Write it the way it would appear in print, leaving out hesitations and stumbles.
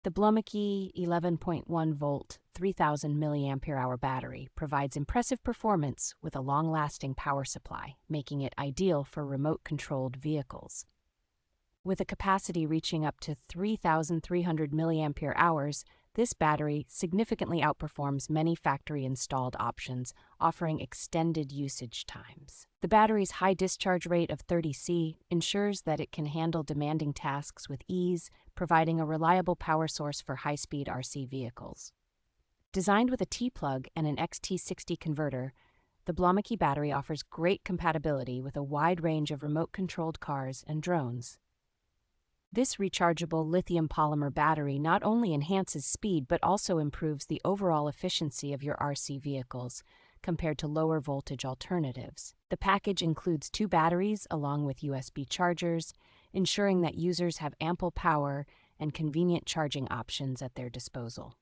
The Blomiky 11.1V 3000mAh battery provides impressive performance with a long-lasting power supply, making it ideal for remote-controlled vehicles. With a capacity reaching up to 3,300 mAh, this battery significantly outperforms many factory-installed options, offering extended usage times. The battery's high discharge rate of 30C ensures that it can handle demanding tasks with ease, providing a reliable power source for high-speed RC vehicles. Designed with a T-plug and an XT60 converter, the Blomiky battery offers great compatibility with a wide range of remote-controlled cars and drones. This rechargeable lithium polymer battery not only enhances speed but also improves the overall efficiency of your RC vehicles compared to lower voltage alternatives. The package includes 2 batteries along with USB chargers, ensuring that users have ample power and convenient charging options at their disposal.